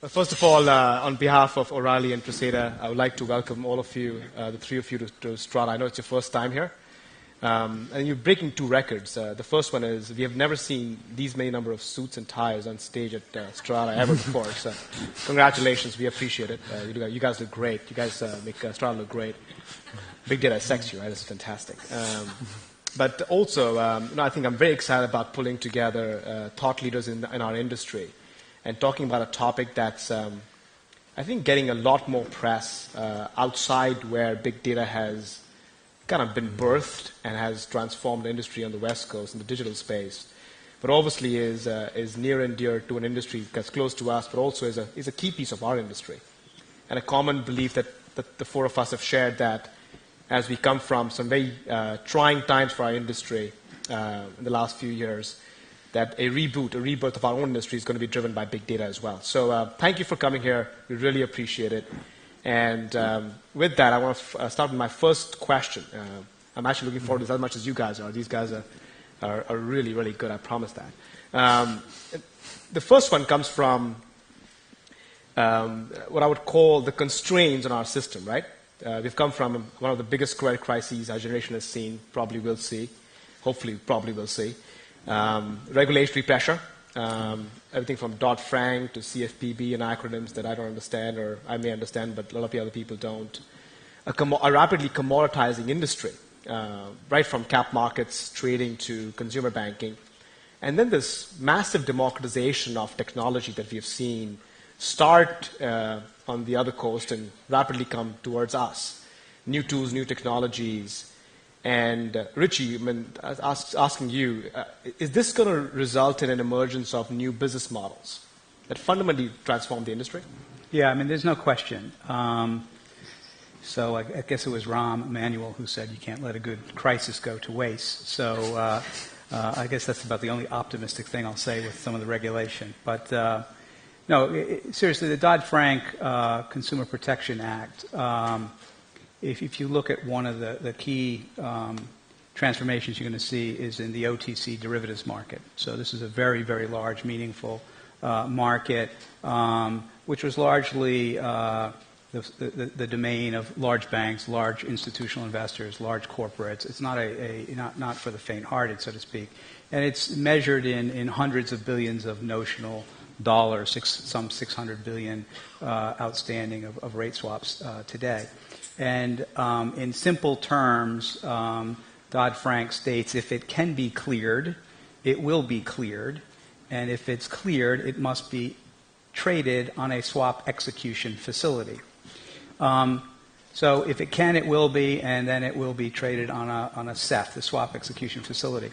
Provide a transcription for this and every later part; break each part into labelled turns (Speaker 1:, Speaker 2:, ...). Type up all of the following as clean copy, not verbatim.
Speaker 1: First of all, on behalf of O'Reilly and Strata, I would like to welcome all of you, the three of you, to Strata. I know it's your first time here. And you're breaking two records. The first one is we have never seen these many number of suits and ties on stage at Strata ever before. So congratulations. We appreciate it. You guys look great. You guys make Strata look great. Big data is sexy, right? It's fantastic. But also, I think I'm very excited about pulling together thought leaders in our industry and talking about a topic that's, I think, getting a lot more press outside where big data has kind of been birthed and has transformed the industry on the West Coast in the digital space, but obviously is near and dear to an industry that's close to us, but also is a key piece of our industry. And a common belief that the four of us have shared that as we come from some very trying times for our industry in the last few years, that a rebirth of our own industry is going to be driven by big data as well. So thank you for coming here. We really appreciate it. And with that, I want to start with my first question. I'm actually looking forward to this as much as you guys are. These guys are really, really good, I promise that. The first one comes from what I would call the constraints on our system, right? We've come from one of the biggest credit crises our generation has seen, probably will see, hopefully probably will see. Regulatory pressure, everything from Dodd-Frank to CFPB and acronyms that I don't understand, or I may understand, but a lot of the other people don't. A rapidly commoditizing industry, right from cap markets, trading to consumer banking. And then this massive democratization of technology that we have seen start on the other coast and rapidly come towards us. New tools, new technologies. And Richie, I mean, asking you, is this going to result in an emergence of new business models that fundamentally transform the industry?
Speaker 2: Yeah, I mean, there's no question. So I guess it was Rahm Emanuel who said you can't let a good crisis go to waste. So I guess that's about the only optimistic thing I'll say with some of the regulation. But no, seriously, the Dodd-Frank Consumer Protection Act, if you look at one of the key transformations you're going to see is in the OTC derivatives market. So this is a very, very large, meaningful market, which was largely the domain of large banks, large institutional investors, large corporates. It's not for the faint-hearted, so to speak. And it's measured in hundreds of billions of notional dollars, some 600 billion outstanding of rate swaps today. And in simple terms, Dodd-Frank states if it can be cleared, it will be cleared. And if it's cleared, it must be traded on a swap execution facility. So if it can, it will be, and then it will be traded on a SEF, the swap execution facility.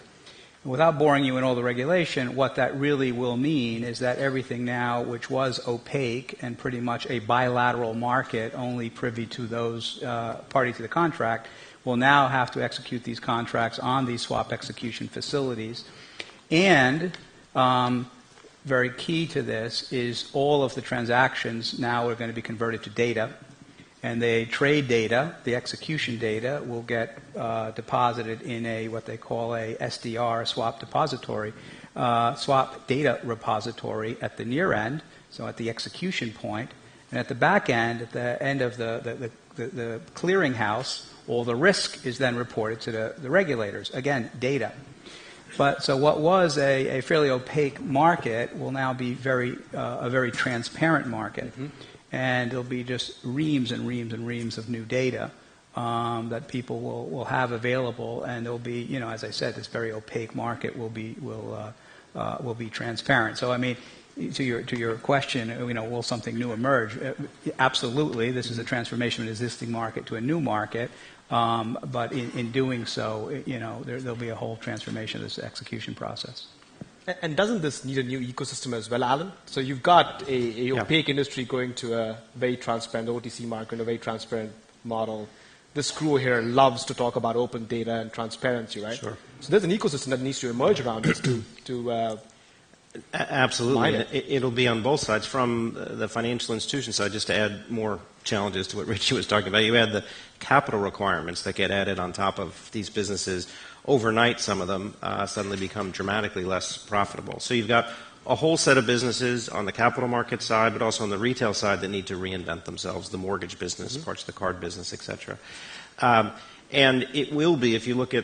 Speaker 2: Without boring you in all the regulation, what that really will mean is that everything now, which was opaque and pretty much a bilateral market, only privy to those party to the contract, will now have to execute these contracts on these swap execution facilities. And very key to this is all of the transactions now are going to be converted to data. And the trade data, the execution data, will get deposited in what they call a SDR, swap depository, swap data repository at the near end, so at the execution point. And at the back end, at the end of the clearinghouse, all the risk is then reported to the regulators. Again, data. But so what was a fairly opaque market will now be a very transparent market. Mm-hmm. And there'll be just reams and reams and reams of new data that people will have available, and there'll be, as I said, this very opaque market will be transparent. So I mean, to your question, will something new emerge? Absolutely, this is a transformation of an existing market to a new market. But in doing so, there'll be a whole transformation of this execution process.
Speaker 1: And doesn't this need a new ecosystem as well, Alan? So you've got a opaque industry going to a very transparent OTC market, a very transparent model. This crew here loves to talk about open data and transparency, right?
Speaker 3: Sure.
Speaker 1: So there's an ecosystem that needs to emerge around this to
Speaker 3: absolutely. It'll be on both sides. From the financial institution side, just to add more challenges to what Richie was talking about, you add the capital requirements that get added on top of these businesses. Overnight, some of them suddenly become dramatically less profitable. So you've got a whole set of businesses on the capital market side, but also on the retail side that need to reinvent themselves, the mortgage business, parts of the card business, et cetera. And it will be, if you look at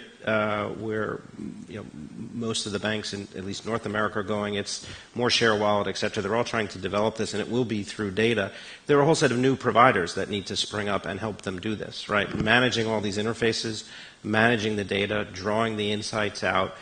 Speaker 3: where most of the banks in at least North America are going, it's more share wallet, et cetera. They're all trying to develop this, and it will be through data. There are a whole set of new providers that need to spring up and help them do this, right? Managing all these interfaces, managing the data, drawing the insights out.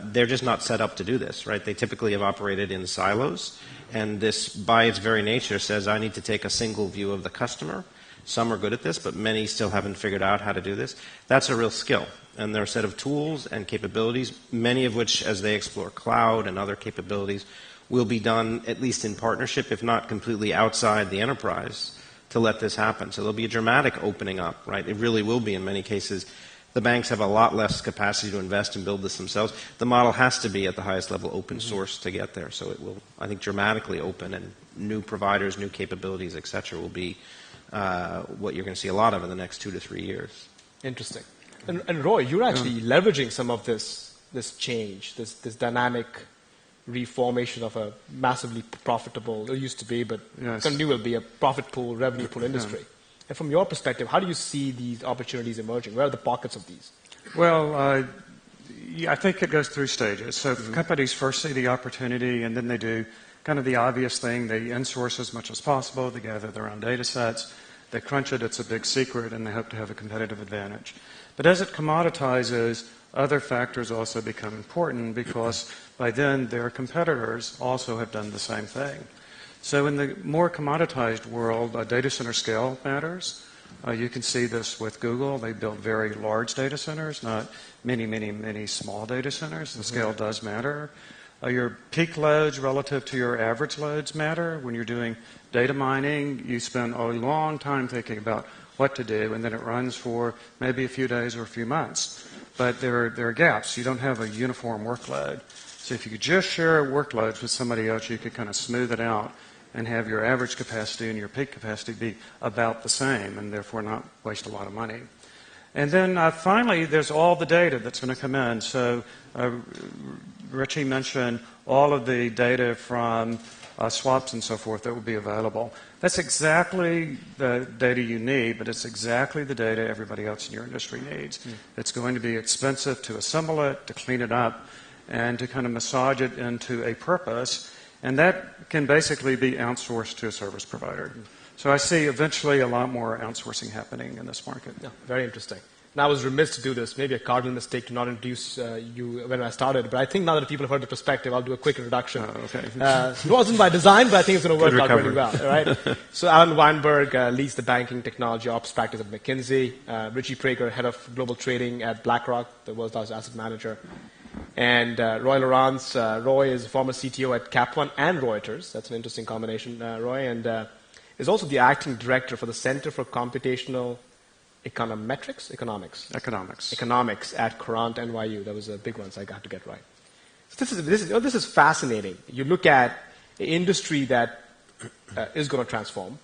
Speaker 3: They're just not set up to do this, right? They typically have operated in silos, and this, by its very nature, says I need to take a single view of the customer. Some are good at this, but many still haven't figured out how to do this. That's a real skill. And there are a set of tools and capabilities, many of which, as they explore cloud and other capabilities, will be done at least in partnership, if not completely outside the enterprise, to let this happen. So there'll be a dramatic opening up, right? It really will be in many cases. The banks have a lot less capacity to invest and build this themselves. The model has to be at the highest level open source to get there. So it will, I think, dramatically open, and new providers, new capabilities, et cetera, will be what you're going to see a lot of in the next 2 to 3 years.
Speaker 1: Interesting. And Roy, you're actually leveraging some of this change, this dynamic reformation of a massively profitable, it used to be, but continue will be a profit pool, revenue pool industry. And from your perspective, how do you see these opportunities emerging? Where are the pockets of these?
Speaker 4: Well, I think it goes through stages. So companies first see the opportunity, and then they do kind of the obvious thing. They insource as much as possible. They gather their own data sets. They crunch it. It's a big secret, and they hope to have a competitive advantage. But as it commoditizes, other factors also become important, because by then their competitors also have done the same thing. So in the more commoditized world, data center scale matters. You can see this with Google. They build very large data centers, not many, many, many small data centers. The scale does matter. Your peak loads relative to your average loads matter. When you're doing data mining, you spend a long time thinking about what to do, and then it runs for maybe a few days or a few months. But there are gaps. You don't have a uniform workload. So if you could just share workloads with somebody else, you could kind of smooth it out and have your average capacity and your peak capacity be about the same, and therefore not waste a lot of money. And then finally, there's all the data that's going to come in. So Richie mentioned all of the data from swaps and so forth that will be available. That's exactly the data you need, but it's exactly the data everybody else in your industry needs. It's going to be expensive to assemble it, to clean it up, and to kind of massage it into a purpose. And that can basically be outsourced to a service provider. So I see eventually a lot more outsourcing happening in this market.
Speaker 1: Yeah, very interesting. Now, I was remiss to do this, maybe a cardinal mistake to not introduce you when I started, but I think now that people have heard the perspective, I'll do a quick introduction.
Speaker 4: Okay.
Speaker 1: It wasn't by design, but I think it's going to work out really well. All right? So Alan Weinberg leads the banking technology ops practice at McKinsey. Richie Prager, head of global trading at BlackRock, the world's largest asset manager. And Roy Laurence. Roy is a former CTO at Cap One and Reuters. That's an interesting combination, Roy. And is also the acting director for the Center for Computational Econometrics? Economics at Courant NYU. That was a big one, so I got to get right. So this is fascinating. You look at an industry that is going to transform.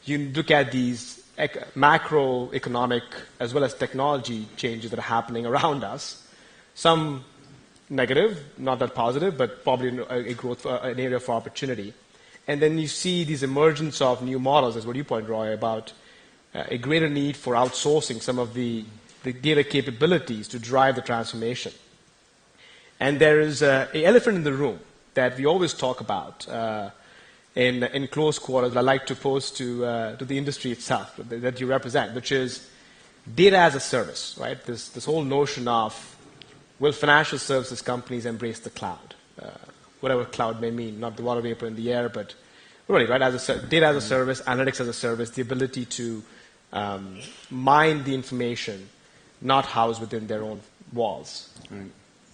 Speaker 1: You look at these macroeconomic as well as technology changes that are happening around us. Some negative, not that positive, but probably a growth, an area for opportunity. And then you see these emergence of new models, as what you point, Roy, about a greater need for outsourcing some of the data capabilities to drive the transformation. And there is an elephant in the room that we always talk about in close quarters that I like to pose to the industry itself that you represent, which is data as a service, right? This whole notion of will financial services companies embrace the cloud? Whatever cloud may mean, not the water vapor in the air, but really, right? Data as a service, analytics as a service, the ability to mine the information, not housed within their own walls.
Speaker 4: Right.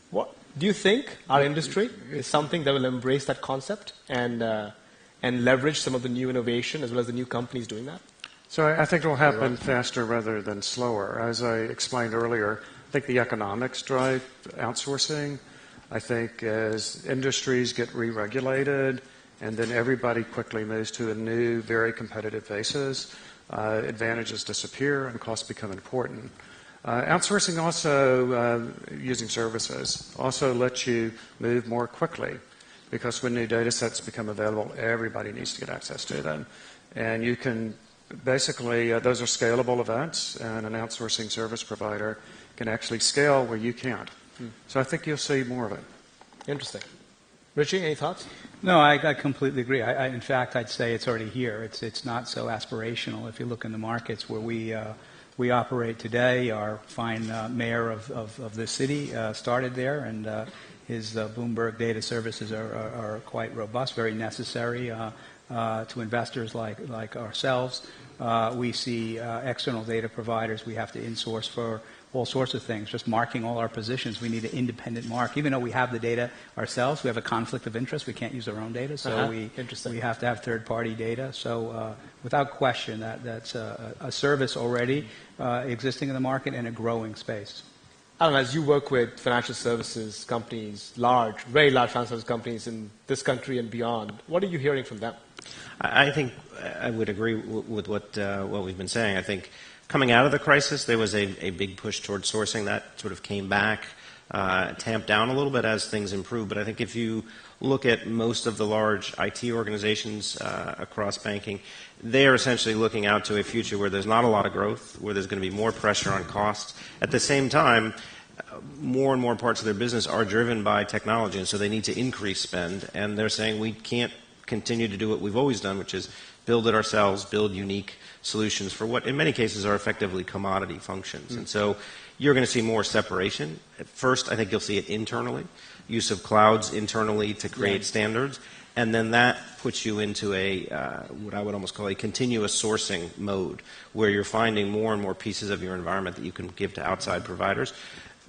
Speaker 1: What do you think our industry is something that will embrace that concept and leverage some of the new innovation as well as the new companies doing that?
Speaker 4: So I think it will happen faster rather than slower. As I explained earlier, I think the economics drive outsourcing. I think as industries get re-regulated and then everybody quickly moves to a new, very competitive basis, advantages disappear and costs become important. Outsourcing also, using services, also lets you move more quickly. because when new data sets become available, everybody needs to get access to them. And you can basically, those are scalable events, and an outsourcing service provider can actually scale where you can't. So I think you'll see more of it.
Speaker 1: Interesting. Richie, any thoughts?
Speaker 2: No, I completely agree. In fact, I'd say it's already here. It's not so aspirational. If you look in the markets where we operate today, our fine mayor of the city started there, and his Bloomberg data services are quite robust, very necessary to investors like ourselves. We see external data providers we have to insource for all sorts of things, just marking all our positions. We need an independent mark. Even though we have the data ourselves, we have a conflict of interest. We can't use our own data, so we have to have third-party data. So without question, that's a service already existing in the market and a growing space.
Speaker 1: Alan, as you work with financial services companies, very large financial services companies in this country and beyond, what are you hearing from them?
Speaker 3: I think I would agree with what we've been saying. I think coming out of the crisis, there was a big push towards sourcing. That sort of came back, tamped down a little bit as things improved. But I think if you look at most of the large IT organizations across banking, they are essentially looking out to a future where there's not a lot of growth, where there's going to be more pressure on costs. At the same time, more and more parts of their business are driven by technology, and so they need to increase spend. And they're saying we can't continue to do what we've always done, which is build it ourselves, build unique solutions for what in many cases are effectively commodity functions. And so you're going to see more separation. At first, I think you'll see it internally, use of clouds internally to create standards, and then that puts you into a what I would almost call a continuous sourcing mode, where you're finding more and more pieces of your environment that you can give to outside providers.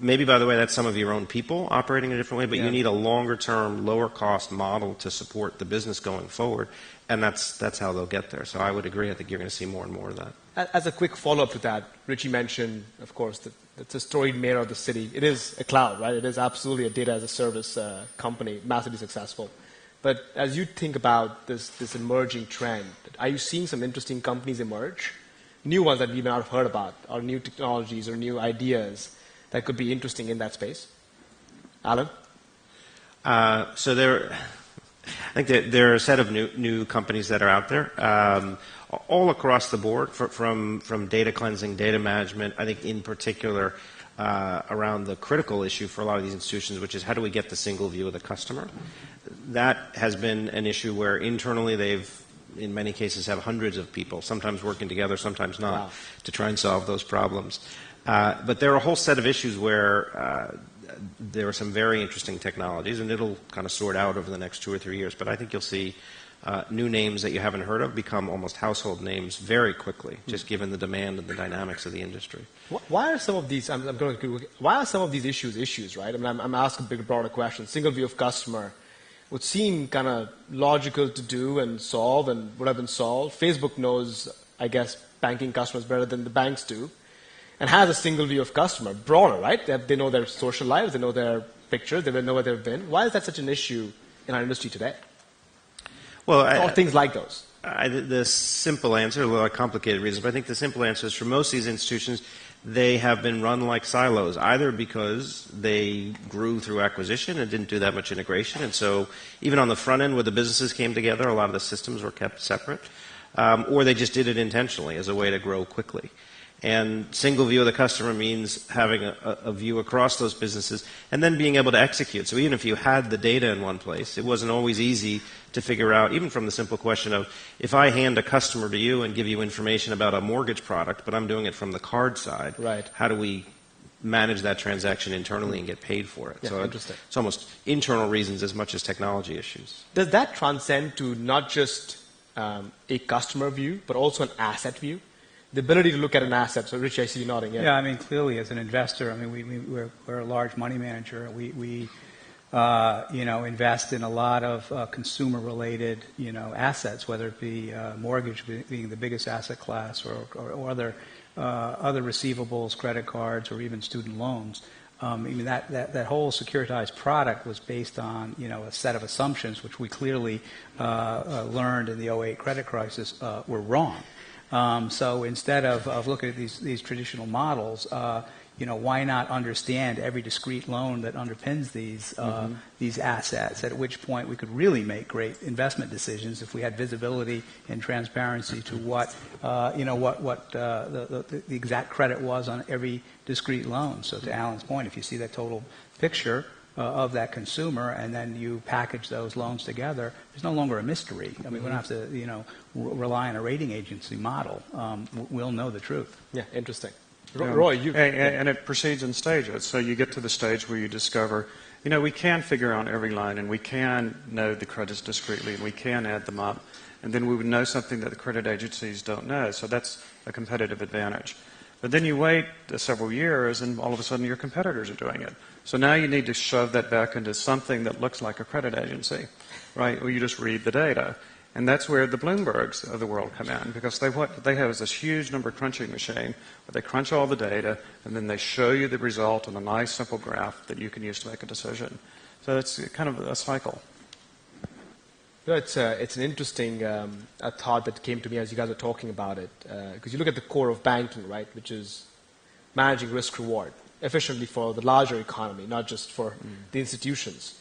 Speaker 3: Maybe, by the way, that's some of your own people operating in a different way, but you need a longer-term, lower-cost model to support the business going forward, and that's how they'll get there. So I would agree. I think you're going to see more and more of that.
Speaker 1: As a quick follow-up to that, Richie mentioned, of course, that it's a storied mayor of the city. It is a cloud, right? It is absolutely a data-as-a-service company, massively successful. But as you think about this emerging trend, are you seeing some interesting companies emerge? New ones that we may not have heard about, or new technologies or new ideas that could be interesting in that space? Alan?
Speaker 3: So I think there are a set of new companies that are out there, all across the board, from data cleansing, data management, I think in particular around the critical issue for a lot of these institutions, which is how do we get the single view of the customer? That has been an issue where internally they've, in many cases, have hundreds of people, sometimes working together, sometimes not, to try and solve those problems. But there are a whole set of issues where there are some very interesting technologies, and it'll kind of sort out over the next 2 or 3 years. But I think you'll see new names that you haven't heard of become almost household names very quickly, just given the demand and the dynamics of the industry.
Speaker 1: Why are some of these? Why are some of these issues? Right? I mean, I'm asking a bigger, broader question. Single view of customer would seem kind of logical to do and solve, and would have been solved. Facebook knows, I guess, banking customers better than the banks do, and has a single view of customer, broader, right? They know their social lives, they know their pictures, they know where they've been. Why is that such an issue in our industry today?
Speaker 3: Well,
Speaker 1: or things like those.
Speaker 3: The simple answer, a lot of complicated reasons, but I think the simple answer is for most of these institutions, they have been run like silos, either because they grew through acquisition and didn't do that much integration, and so even on the front end where the businesses came together, a lot of the systems were kept separate, or they just did it intentionally as a way to grow quickly. And single view of the customer means having a view across those businesses and then being able to execute. So even if you had the data in one place, it wasn't always easy to figure out, even from the simple question of, if I hand a customer to you and give you information about a mortgage product, but I'm doing it from the card side,
Speaker 1: right,
Speaker 3: how do we manage that transaction internally and get paid for it?
Speaker 1: Yeah,
Speaker 3: so it's almost internal reasons as much as technology issues.
Speaker 1: Does that transcend to not just a customer view, but also an asset view? The ability to look at an asset. So, Rich, I see you nodding.
Speaker 2: Yeah, I mean, clearly, as an investor, I mean, we're a large money manager. We invest in a lot of consumer-related, assets, whether it be mortgage being the biggest asset class, or other receivables, credit cards, or even student loans. I mean, that whole securitized product was based on, a set of assumptions which we clearly learned in the 2008 credit crisis were wrong. So instead of looking at these traditional models, why not understand every discrete loan that underpins these assets? At which point we could really make great investment decisions if we had visibility and transparency to what the exact credit was on every discrete loan. So to Alan's point, if you see that total picture of that consumer, and then you package those loans together, there's no longer a mystery. I mean, we don't have to, rely on a rating agency model. We'll know the truth.
Speaker 1: Yeah, interesting.
Speaker 4: Yeah.
Speaker 1: Roy,
Speaker 4: and it proceeds in stages. So you get to the stage where you discover, we can figure out every line, and we can know the credits discretely, and we can add them up, and then we would know something that the credit agencies don't know. So that's a competitive advantage. But then you wait several years, and all of a sudden your competitors are doing it. So now you need to shove that back into something that looks like a credit agency, right? Or you just read the data. And that's where the Bloombergs of the world come in, because what they have is this huge number crunching machine where they crunch all the data, and then they show you the result in a nice, simple graph that you can use to make a decision. So it's kind of a cycle.
Speaker 1: It's an interesting thought that came to me as you guys were talking about it, because you look at the core of banking, right, which is managing risk-reward efficiently for the larger economy, not just for the institutions.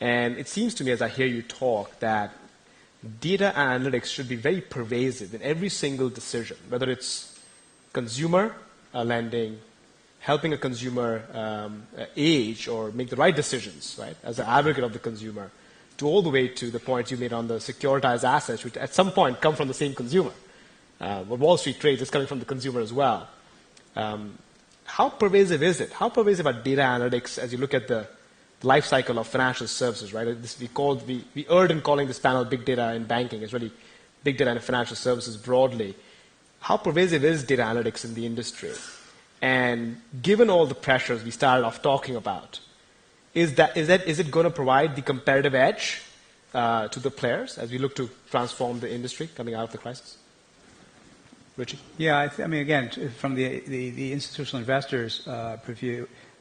Speaker 1: And it seems to me, as I hear you talk, that data analytics should be very pervasive in every single decision, whether it's consumer lending, helping a consumer age or make the right decisions, right, as an advocate of the consumer, to all the way to the point you made on the securitized assets, which at some point come from the same consumer. What Wall Street trades is coming from the consumer as well. How pervasive is it? How pervasive are data analytics as you look at the life cycle of financial services, right? We erred in calling this panel big data in banking. It's really big data in financial services broadly. How pervasive is data analytics in the industry? And given all the pressures we started off talking about, is it going to provide the competitive edge to the players as we look to transform the industry coming out of the crisis? Richie?
Speaker 2: Yeah, I mean, again, from the institutional investors'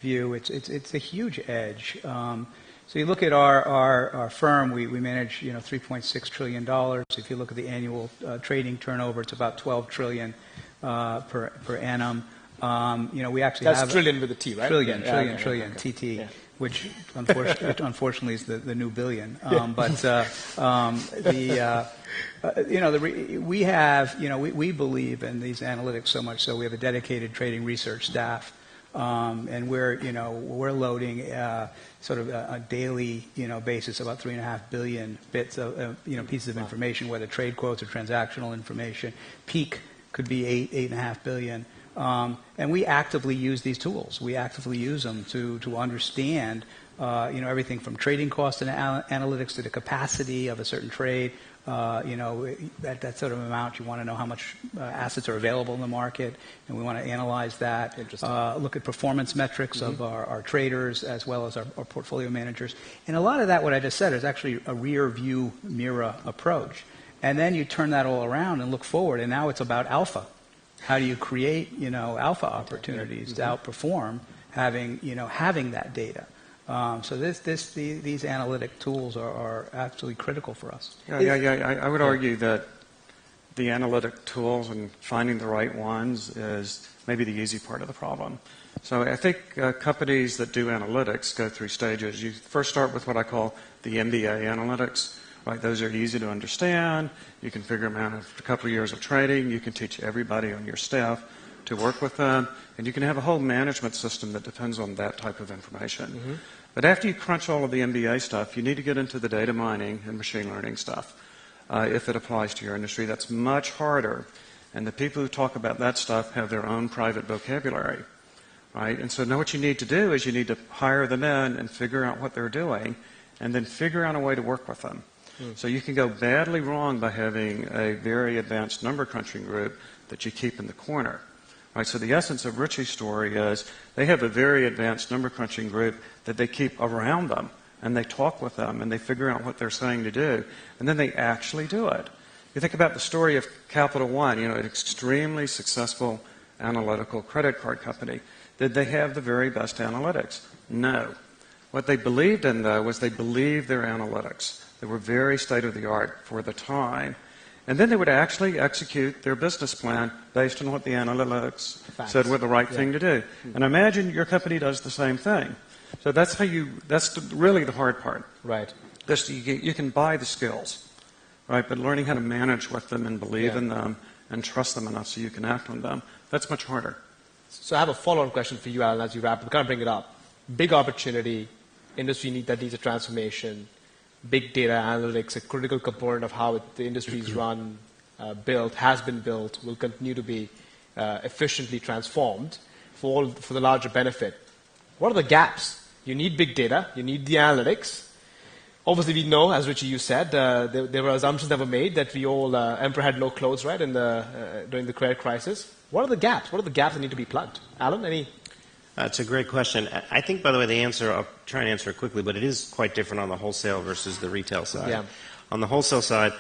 Speaker 2: view, it's a huge edge. So you look at our firm, we manage $3.6 trillion. If you look at the annual trading turnover, it's about $12 trillion per annum. We actually
Speaker 1: that's
Speaker 2: have
Speaker 1: trillion with a T, right?
Speaker 2: Trillion,
Speaker 1: okay.
Speaker 2: TT.
Speaker 1: Yeah.
Speaker 2: Which unfortunately is the new billion. We have, we believe in these analytics so much so we have a dedicated trading research staff, and we're loading sort of a daily, basis about 3.5 billion bits of, pieces of information, whether trade quotes or transactional information. Peak could be 8.5 billion. And we actively use these tools. We actively use them to understand, everything from trading cost and analytics to the capacity of a certain trade. At that sort of amount, you want to know how much assets are available in the market, and we want to analyze that. Look at performance metrics of our traders as well as our portfolio managers. And a lot of that, what I just said, is actually a rear view mirror approach. And then you turn that all around and look forward, and now it's about alpha. How do you create, alpha opportunities to outperform having that data? So these analytic tools are absolutely critical for us.
Speaker 4: Yeah. I would argue that the analytic tools and finding the right ones is maybe the easy part of the problem. So I think companies that do analytics go through stages. You first start with what I call the MBA analytics. Right, those are easy to understand. You can figure them out in a couple of years of training. You can teach everybody on your staff to work with them. And you can have a whole management system that depends on that type of information. But after you crunch all of the MBA stuff, you need to get into the data mining and machine learning stuff. If it applies to your industry, that's much harder. And the people who talk about that stuff have their own private vocabulary. Right? And so now what you need to do is you need to hire them in and figure out what they're doing, and then figure out a way to work with them. So you can go badly wrong by having a very advanced number crunching group that you keep in the corner. Right, so the essence of Richie's story is they have a very advanced number crunching group that they keep around them, and they talk with them, and they figure out what they're saying to do, and then they actually do it. You think about the story of Capital One, an extremely successful analytical credit card company. Did they have the very best analytics? No. What they believed in, though, was they believed their analytics. They were very state-of-the-art for the time. And then they would actually execute their business plan based on what the analytics said were the right thing to do. And imagine your company does the same thing. So that's really the hard part.
Speaker 1: Right.
Speaker 4: You can buy the skills, right? But learning how to manage with them and believe in them and trust them enough so you can act on them, that's much harder.
Speaker 1: So I have a follow-on question for you, Alan, as you wrap up. Kind of bring it up. Big opportunity, industry that needs a transformation, big data analytics, a critical component of how the industry is run, built, has been built, will continue to be efficiently transformed for the larger benefit. What are the gaps? You need big data. You need the analytics. Obviously, we know, as Richie, you said, there were assumptions that were made that Emperor had no clothes, right, during the credit crisis. What are the gaps? What are the gaps that need to be plugged? Alan, any?
Speaker 3: That's a great question. I think, by the way, the answer, I'll try and answer it quickly, but it is quite different on the wholesale versus the retail side.
Speaker 1: Yeah.
Speaker 3: On the wholesale side,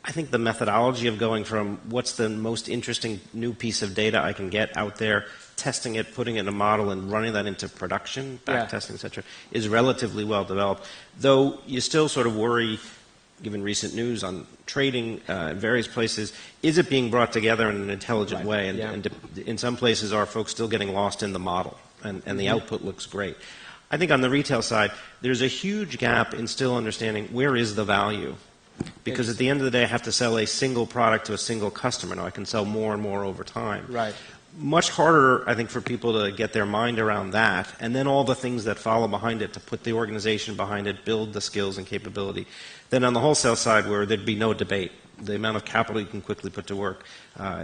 Speaker 3: I think the methodology of going from what's the most interesting new piece of data I can get out there, testing it, putting it in a model, and running that into production, back testing, et cetera, is relatively well developed. Though you still sort of worry, given recent news on trading in various places, is it being brought together in an intelligent way? And in some places, are folks still getting lost in the model? And the output looks great. I think on the retail side, there's a huge gap in still understanding where is the value. Because at the end of the day, I have to sell a single product to a single customer. Now I can sell more and more over time.
Speaker 1: Right.
Speaker 3: Much harder, I think, for people to get their mind around that, and then all the things that follow behind it, to put the organization behind it, build the skills and capability. Then on the wholesale side, where there'd be no debate, the amount of capital you can quickly put to work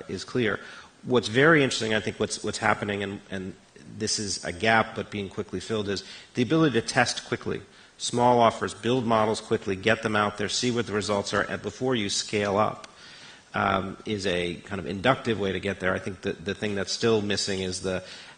Speaker 3: is clear. What's very interesting, I think, what's happening, and this is a gap but being quickly filled, is the ability to test quickly. Small offers, build models quickly, get them out there, see what the results are, and before you scale up is a kind of inductive way to get there. I think the thing that's still missing is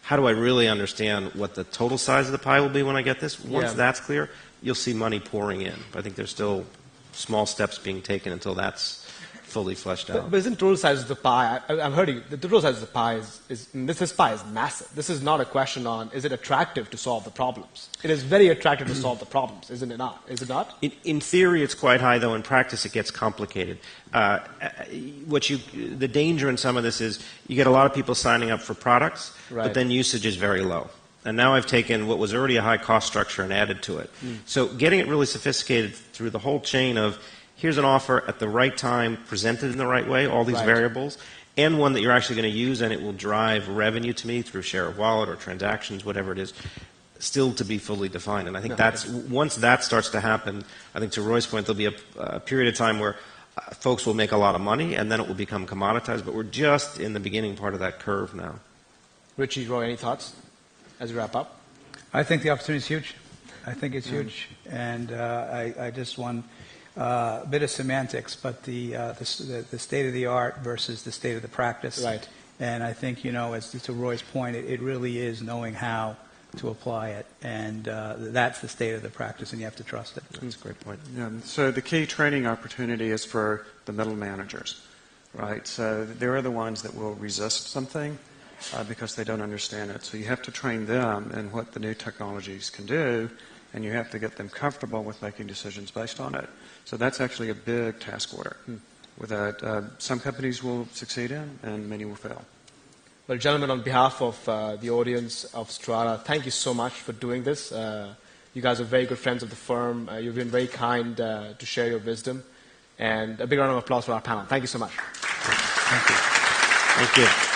Speaker 3: how do I really understand what the total size of the pie will be when I get this? Once that's clear, you'll see money pouring in. I think there's still small steps being taken until that's fully fleshed out.
Speaker 1: But isn't total size of the pie, I'm hearing you, the total size of the pie this pie is massive. This is not a question on, is it attractive to solve the problems? It is very attractive to solve the problems, isn't it not? Is it not?
Speaker 3: In theory, it's quite high, though in practice it gets complicated. The danger in some of this is you get a lot of people signing up for products, but then usage is very low. And now I've taken what was already a high cost structure and added to it. So getting it really sophisticated through the whole chain of, here's an offer at the right time, presented in the right way, all these variables, and one that you're actually going to use and it will drive revenue to me through share of wallet or transactions, whatever it is, still to be fully defined. And I think once that starts to happen, I think to Roy's point, there'll be a period of time where folks will make a lot of money and then it will become commoditized, but we're just in the beginning part of that curve now.
Speaker 1: Richie, Roy, any thoughts as we wrap up?
Speaker 2: I think the opportunity is huge. I think it's huge. And I just want a bit of semantics, but the state of the art versus the state of the practice.
Speaker 1: Right.
Speaker 2: And I think, as to Roy's point, it really is knowing how to apply it, and that's the state of the practice, and you have to trust it.
Speaker 3: That's a great point.
Speaker 4: Yeah, so the key training opportunity is for the middle managers, right? So they're the ones that will resist something because they don't understand it. So you have to train them in what the new technologies can do, and you have to get them comfortable with making decisions based on it. So that's actually a big task order that some companies will succeed in and many will fail.
Speaker 1: Well, gentlemen, on behalf of the audience of Strata, thank you so much for doing this. You guys are very good friends of the firm. You've been very kind to share your wisdom. And a big round of applause for our panel. Thank you so much.
Speaker 3: Thank you. Thank you.